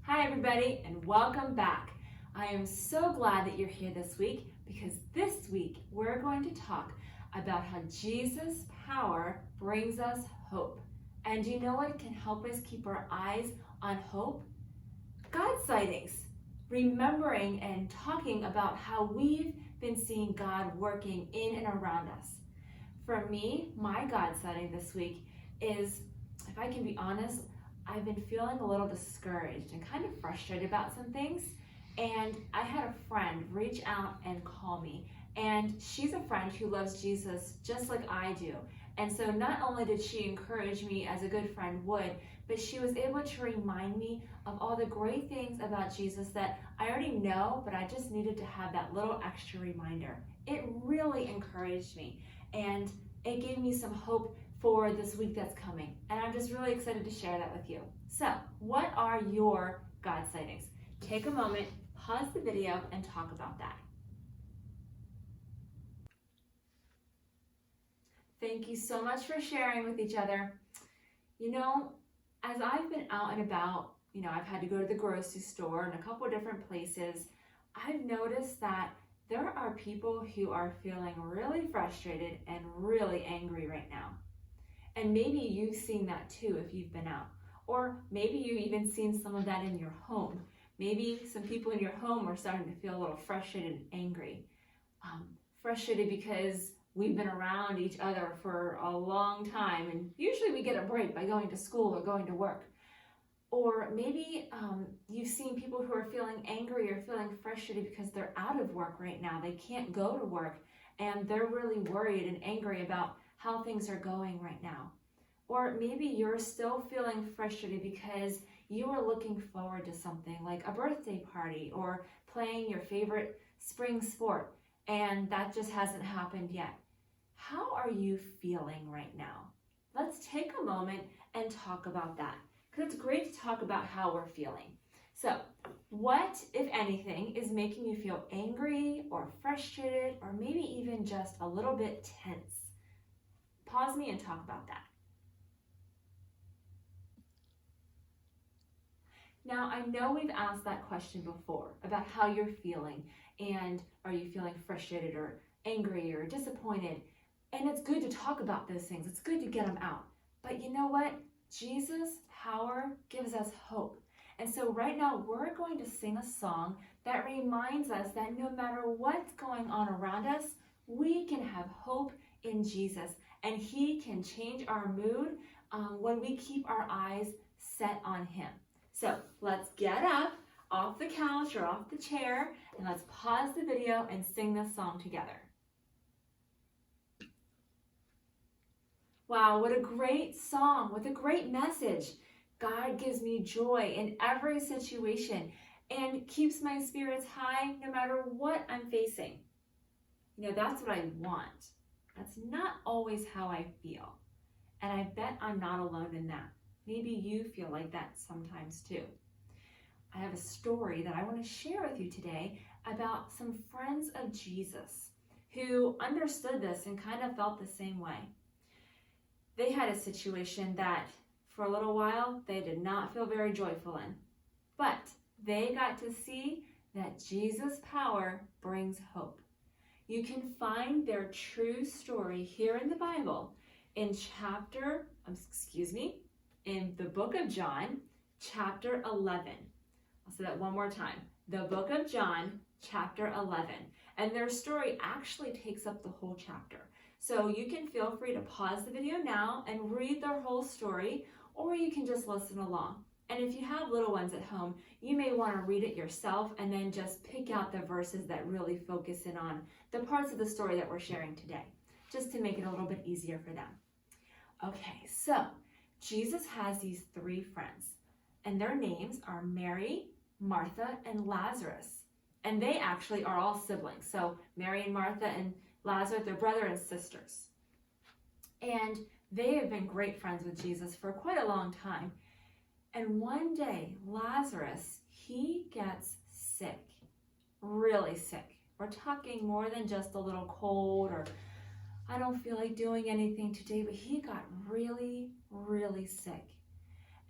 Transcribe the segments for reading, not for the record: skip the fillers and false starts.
Hi everybody and welcome back. I am so glad that you're here this week because this week we're going to talk about how Jesus' power brings us hope. And you know what can help us keep our eyes on hope? God sightings. Remembering and talking about how we've been seeing God working in and around us. For me, my God sighting this week is, if I can be honest, I've been feeling a little discouraged and kind of frustrated about some things. And I had a friend reach out and call me. And she's a friend who loves Jesus just like I do. And so not only did she encourage me as a good friend would, but she was able to remind me of all the great things about Jesus that I already know, but I just needed to have that little extra reminder. It really encouraged me. And it gave me some hope for this week that's coming. And I'm just really excited to share that with you. So, what are your God sightings? Take a moment, pause the video, and talk about that. Thank you so much for sharing with each other. You know, as I've been out and about, I've had to go to the grocery store and a couple of different places, I've noticed that there are people who are feeling really frustrated and really angry right now. And maybe you've seen that too if you've been out. Or maybe you've even seen some of that in your home. Maybe some people in your home are starting to feel a little frustrated and angry. Frustrated because we've been around each other for a long time and usually we get a break by going to school or going to work. Or maybe you've seen people who are feeling angry or feeling frustrated because they're out of work right now. They can't go to work and they're really worried and angry about how things are going right now. Or maybe you're still feeling frustrated because you are looking forward to something like a birthday party or playing your favorite spring sport and that just hasn't happened yet. How are you feeling right now? Let's take a moment and talk about that because it's great to talk about how we're feeling. So, what, if anything, is making you feel angry or frustrated or maybe even just a little bit tense? Pause me and talk about that. Now, I know we've asked that question before about how you're feeling and are you feeling frustrated or angry or disappointed? And it's good to talk about those things. It's good to get them out. But you know what? Jesus' power gives us hope. And so right now we're going to sing a song that reminds us that no matter what's going on around us, we can have hope in Jesus. And He can change our mood when we keep our eyes set on Him. So let's get up off the couch or off the chair and let's pause the video and sing this song together. Wow, what a great song, what a great message. God gives me joy in every situation and keeps my spirits high no matter what I'm facing. That's what I want. That's not always how I feel. And I bet I'm not alone in that. Maybe you feel like that sometimes too. I have a story that I want to share with you today about some friends of Jesus who understood this and kind of felt the same way. They had a situation that for a little while they did not feel very joyful in, but they got to see that Jesus' power brings hope. You can find their true story here in the Bible in in the book of John, chapter 11. I'll say that one more time. The book of John, chapter 11. And their story actually takes up the whole chapter. So you can feel free to pause the video now and read their whole story, or you can just listen along. And if you have little ones at home, you may want to read it yourself and then just pick out the verses that really focus in on the parts of the story that we're sharing today, just to make it a little bit easier for them. Okay, so Jesus has these three friends, and their names are Mary, Martha, and Lazarus. And they actually are all siblings. So Mary and Martha and Lazarus, they're brother and sisters. And they have been great friends with Jesus for quite a long time. And one day, Lazarus, he gets sick, really sick. We're talking more than just a little cold or I don't feel like doing anything today, but he got really, really sick.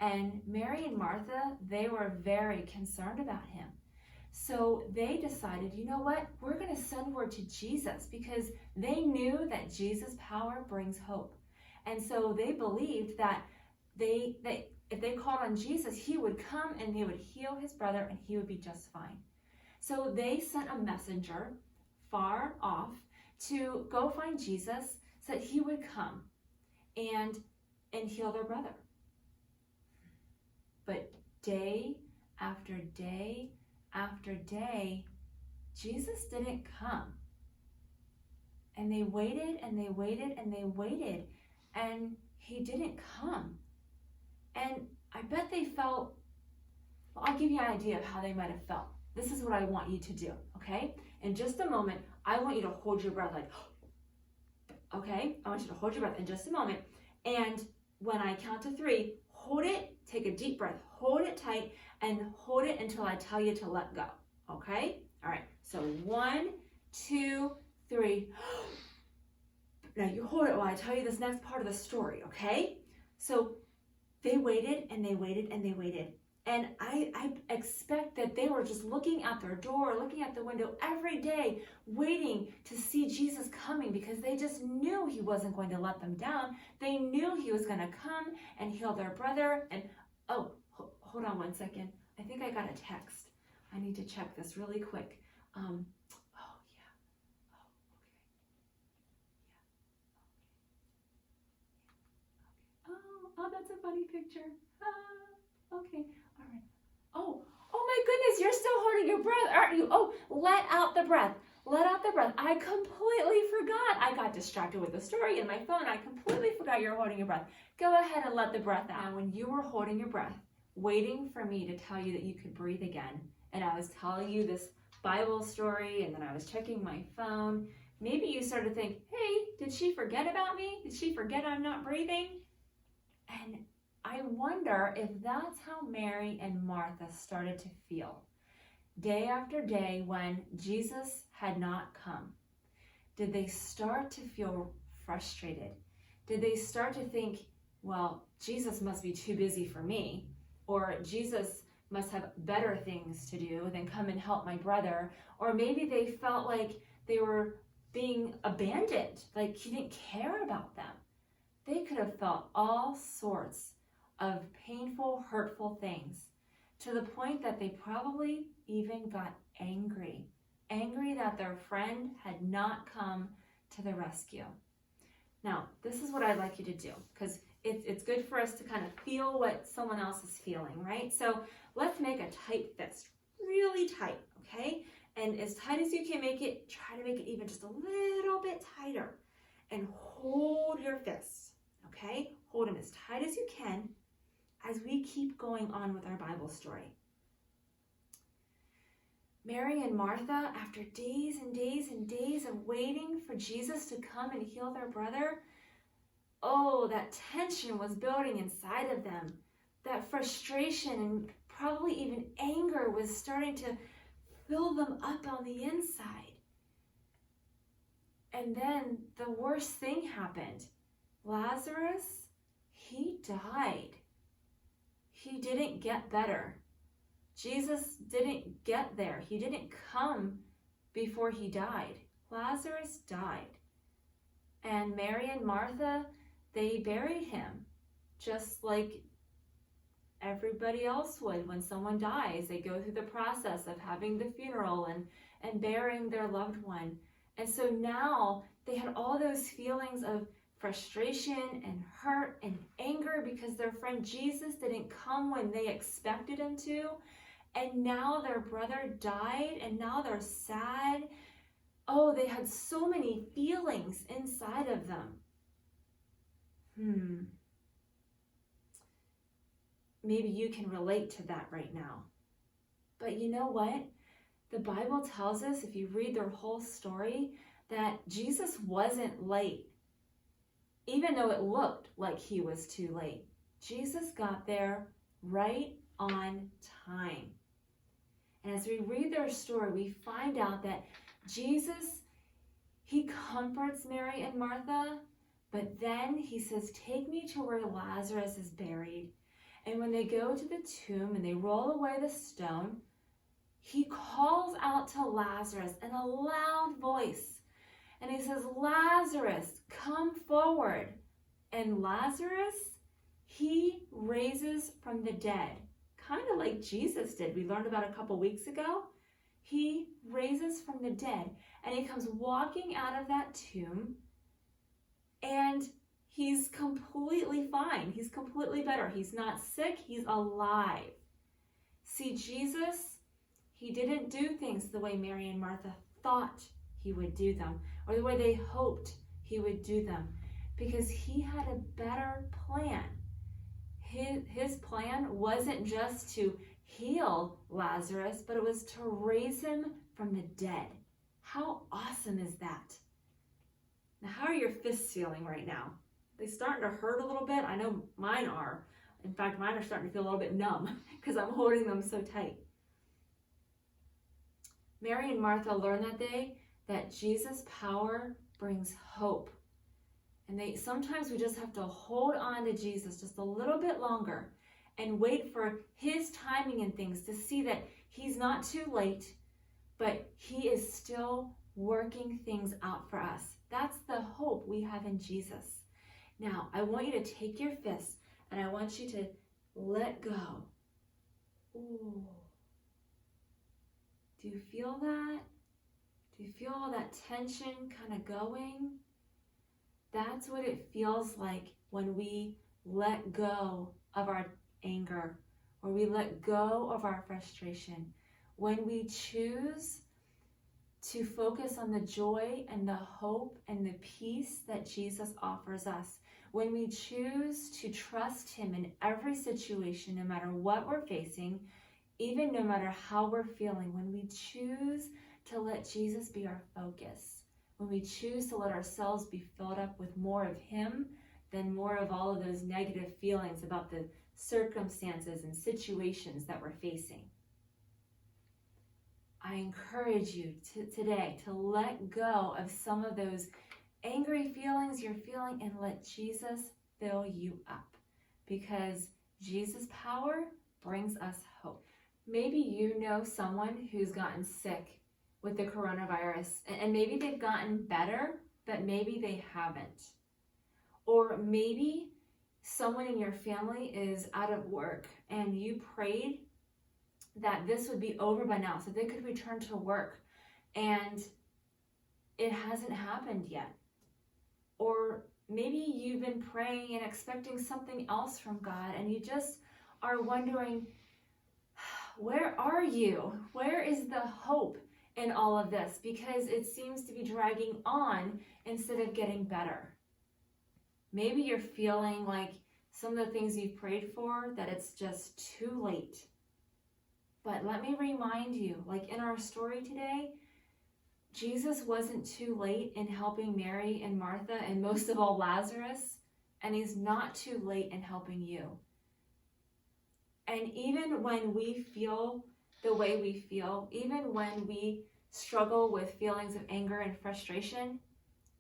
And Mary and Martha, they were very concerned about him. So they decided, you know what? We're going to send word to Jesus, because they knew that Jesus' power brings hope. And so they believed that if they called on Jesus, he would come and he would heal his brother and he would be just fine. So they sent a messenger far off to go find Jesus so that he would come and heal their brother. But day after day after day, Jesus didn't come. And they waited and they waited and they waited, and he didn't come. And I bet they felt, well, I'll give you an idea of how they might have felt. This is what I want you to do, okay? In just a moment, I want you to hold your breath like, okay? I want you to hold your breath in just a moment. And when I count to 3, hold it, take a deep breath, hold it tight, and hold it until I tell you to let go, okay? All right, so 1, 2, 3. Now you hold it while I tell you this next part of the story, okay? So they waited and they waited and they waited. And I expect that they were just looking out their door, looking out the window every day, waiting to see Jesus coming, because they just knew he wasn't going to let them down. They knew he was going to come and heal their brother. And, oh, hold on one second. I think I got a text. I need to check this really quick. Oh, that's a funny picture. Okay, all right. Oh my goodness, you're still holding your breath, aren't you? Oh, let out the breath. Let out the breath. I completely forgot. I got distracted with the story in my phone. I completely forgot you're holding your breath. Go ahead and let the breath out. And when you were holding your breath, waiting for me to tell you that you could breathe again, and I was telling you this Bible story, and then I was checking my phone, maybe you started to think, hey, did she forget about me? Did she forget I'm not breathing? And I wonder if that's how Mary and Martha started to feel day after day when Jesus had not come. Did they start to feel frustrated? Did they start to think, well, Jesus must be too busy for me, or Jesus must have better things to do than come and help my brother? Or maybe they felt like they were being abandoned, like he didn't care about them. They could have felt all sorts of painful, hurtful things, to the point that they probably even got angry that their friend had not come to the rescue. Now, this is what I'd like you to do, because it's good for us to kind of feel what someone else is feeling, right? So let's make a tight fist, really tight, okay? And as tight as you can make it, try to make it even just a little bit tighter. And hold your fists, okay? Hold them as tight as you can as we keep going on with our Bible story. Mary and Martha, after days and days and days of waiting for Jesus to come and heal their brother, oh, that tension was building inside of them. That frustration and probably even anger was starting to fill them up on the inside. And then the worst thing happened. Lazarus, he died. He didn't get better. Jesus didn't get there. He didn't come before he died. Lazarus died. And Mary and Martha, they buried him, just like everybody else would when someone dies. They go through the process of having the funeral and burying their loved one. And so now they had all those feelings of frustration and hurt and anger because their friend Jesus didn't come when they expected him to. And now their brother died, and now they're sad. Oh, they had so many feelings inside of them. Maybe you can relate to that right now. But you know what? The Bible tells us, if you read their whole story, that Jesus wasn't late. Even though it looked like he was too late, Jesus got there right on time. And as we read their story, we find out that Jesus, he comforts Mary and Martha, but then he says, take me to where Lazarus is buried. And when they go to the tomb and they roll away the stone, he calls out to Lazarus in a loud voice. And he says, Lazarus, come forward. And Lazarus, he raises from the dead, kind of like Jesus did. We learned about a couple weeks ago. He raises from the dead, and he comes walking out of that tomb, and he's completely fine. He's completely better. He's not sick. He's alive. See, Jesus, he didn't do things the way Mary and Martha thought he would do them, or the way they hoped he would do them, because he had a better plan. His plan wasn't just to heal Lazarus, but it was to raise him from the dead. How awesome is that? Now, how are your fists feeling right now? They starting to hurt a little bit? I know mine are. In fact, mine are starting to feel a little bit numb because I'm holding them so tight. Mary and Martha learned that day that Jesus' power brings hope. And sometimes we just have to hold on to Jesus just a little bit longer and wait for his timing in things to see that he's not too late, but he is still working things out for us. That's the hope we have in Jesus. Now, I want you to take your fists and I want you to let go. Ooh. Do you feel that? Do you feel all that tension kind of going? That's what it feels like when we let go of our anger, or we let go of our frustration. When we choose to focus on the joy and the hope and the peace that Jesus offers us. When we choose to trust him in every situation, no matter what we're facing, even no matter how we're feeling, when we choose to let Jesus be our focus, when we choose to let ourselves be filled up with more of him than more of all of those negative feelings about the circumstances and situations that we're facing. I encourage you today to let go of some of those angry feelings you're feeling and let Jesus fill you up, because Jesus' power brings us hope. Maybe you know someone who's gotten sick with the coronavirus, and maybe they've gotten better, but maybe they haven't. Or maybe someone in your family is out of work and you prayed that this would be over by now so they could return to work, and it hasn't happened yet. Or maybe you've been praying and expecting something else from God, and you just are wondering, where are you? Where is the hope in all of this? Because it seems to be dragging on instead of getting better. Maybe you're feeling like some of the things you've prayed for, that it's just too late. But let me remind you, like in our story today, Jesus wasn't too late in helping Mary and Martha, and most of all Lazarus, and he's not too late in helping you. And even when we feel the way we feel, even when we struggle with feelings of anger and frustration,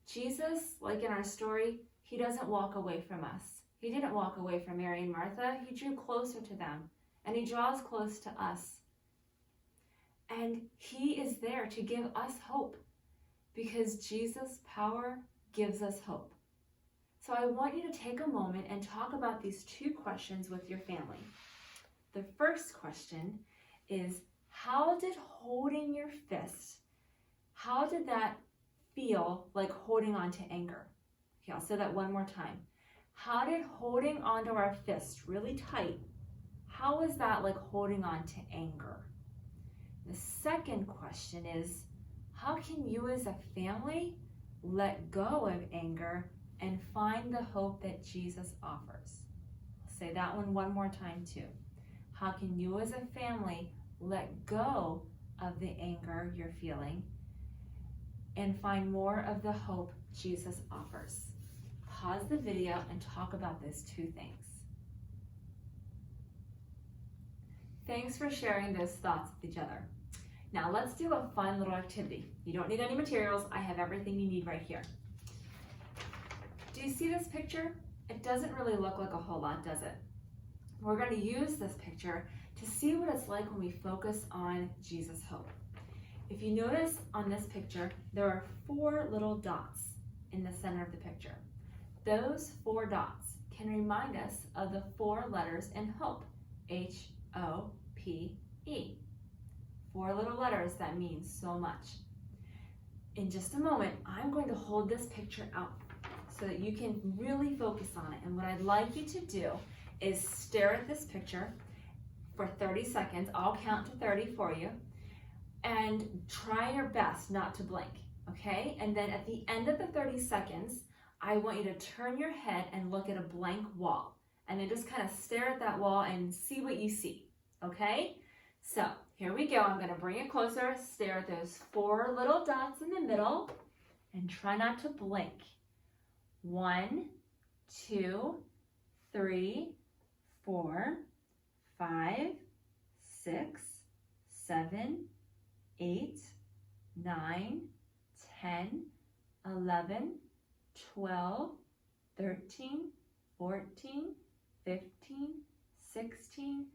Jesus, like in our story, he doesn't walk away from us. He didn't walk away from Mary and Martha. He drew closer to them, and he draws close to us. And he is there to give us hope, because Jesus' power gives us hope. So I want you to take a moment and talk about these two questions with your family. The first question is, how did holding your fist, how did that feel like holding on to anger? Okay, I'll say that one more time. How did holding onto our fist really tight, how is that like holding on to anger? The second question is, how can you as a family let go of anger and find the hope that Jesus offers? I'll say that one more time too. How can you as a family let go of the anger you're feeling and find more of the hope Jesus offers? Pause the video and talk about those two things. Thanks for sharing those thoughts with each other. Now let's do a fun little activity. You don't need any materials. I have everything you need right here. Do you see this picture? It doesn't really look like a whole lot, does it? we're going to use this picture to see what it's like when we focus on Jesus' hope. If you notice on this picture, there are 4 little dots in the center of the picture. Those 4 dots can remind us of the 4 letters in hope, H-O-P-E. 4 little letters that mean so much. In just a moment, I'm going to hold this picture out so that you can really focus on it. And what I'd like you to do is stare at this picture for 30 seconds. I'll count to 30 for you. And try your best not to blink, okay? And then at the end of the 30 seconds, I want you to turn your head and look at a blank wall. And then just kind of stare at that wall and see what you see, okay? So here we go. I'm going to bring it closer. Stare at those 4 little dots in the middle and try not to blink. 1, 2, 3, 4, 5, 6, 7, 8, 9, 10, 11, 12, 13, 14, 15, 16,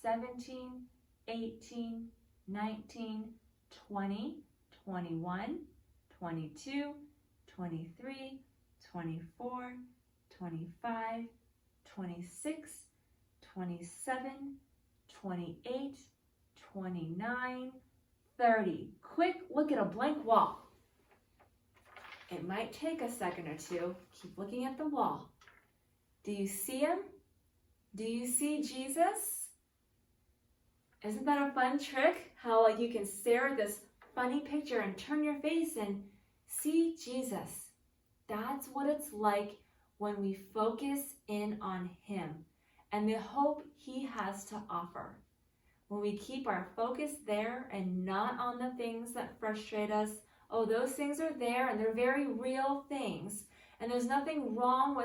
17, 18, 19, 20, 21, 22, 23, 24, 25, 26, 27, 28, 29, 30. Quick look at a blank wall. It might take a second or two. Keep looking at the wall. Do you see him? Do you see Jesus? Isn't that a fun trick? How you can stare at this funny picture and turn your face and see Jesus. That's what it's like when we focus in on him and the hope he has to offer. When we keep our focus there and not on the things that frustrate us, oh, those things are there and they're very real things. And there's nothing wrong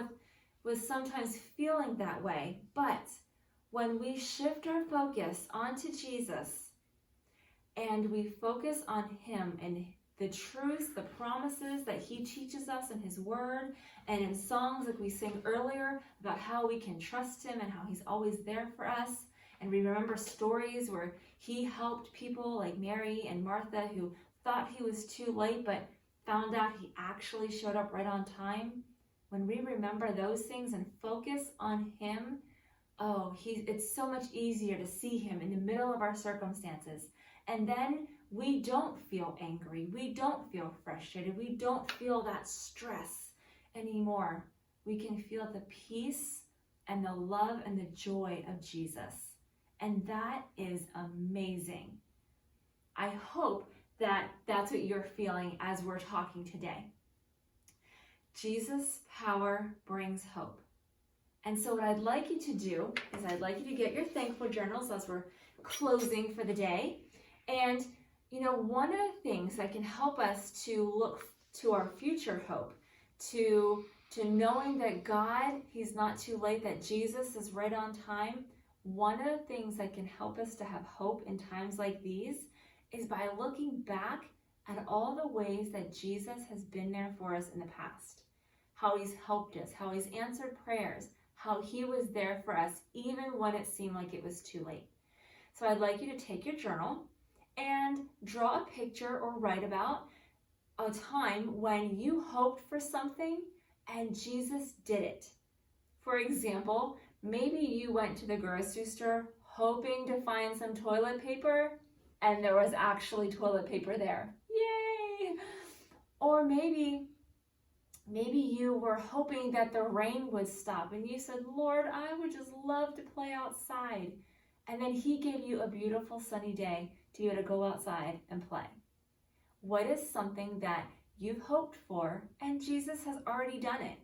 with sometimes feeling that way. But when we shift our focus onto Jesus and we focus on him and the truths, the promises that he teaches us in his word and in songs like we sang earlier about how we can trust him and how he's always there for us. And we remember stories where he helped people like Mary and Martha who thought he was too late but found out he actually showed up right on time. When we remember those things and focus on him, oh, it's so much easier to see him in the middle of our circumstances. And then we don't feel angry. We don't feel frustrated. We don't feel that stress anymore. We can feel the peace and the love and the joy of Jesus. And that is amazing. I hope that that's what you're feeling as we're talking today. Jesus' power brings hope. And so what I'd like you to do is I'd like you to get your thankful journals as we're closing for the day. And, one of the things that can help us to look to our future hope, to knowing that God, he's not too late, that Jesus is right on time. One of the things that can help us to have hope in times like these is by looking back at all the ways that Jesus has been there for us in the past. How he's helped us, how he's answered prayers, how he was there for us even when it seemed like it was too late. So I'd like you to take your journal and draw a picture or write about a time when you hoped for something and Jesus did it. For example, maybe you went to the grocery store hoping to find some toilet paper and there was actually toilet paper there. Yay! Or maybe you were hoping that the rain would stop and you said, Lord, I would just love to play outside. And then he gave you a beautiful sunny day to be able to go outside and play. What is something that you've hoped for and Jesus has already done it?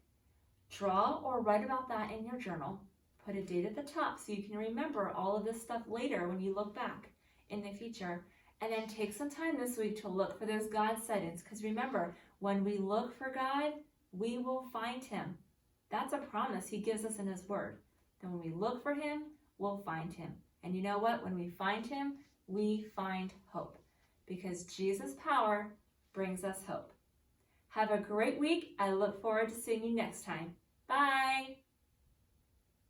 Draw or write about that in your journal. Put a date at the top so you can remember all of this stuff later when you look back in the future. And then take some time this week to look for those God sightings. Because remember, when we look for God, we will find him. That's a promise he gives us in his word. Then when we look for him, we'll find him. And you know what? When we find him, we find hope. Because Jesus' power brings us hope. Have a great week. I look forward to seeing you next time. Bye.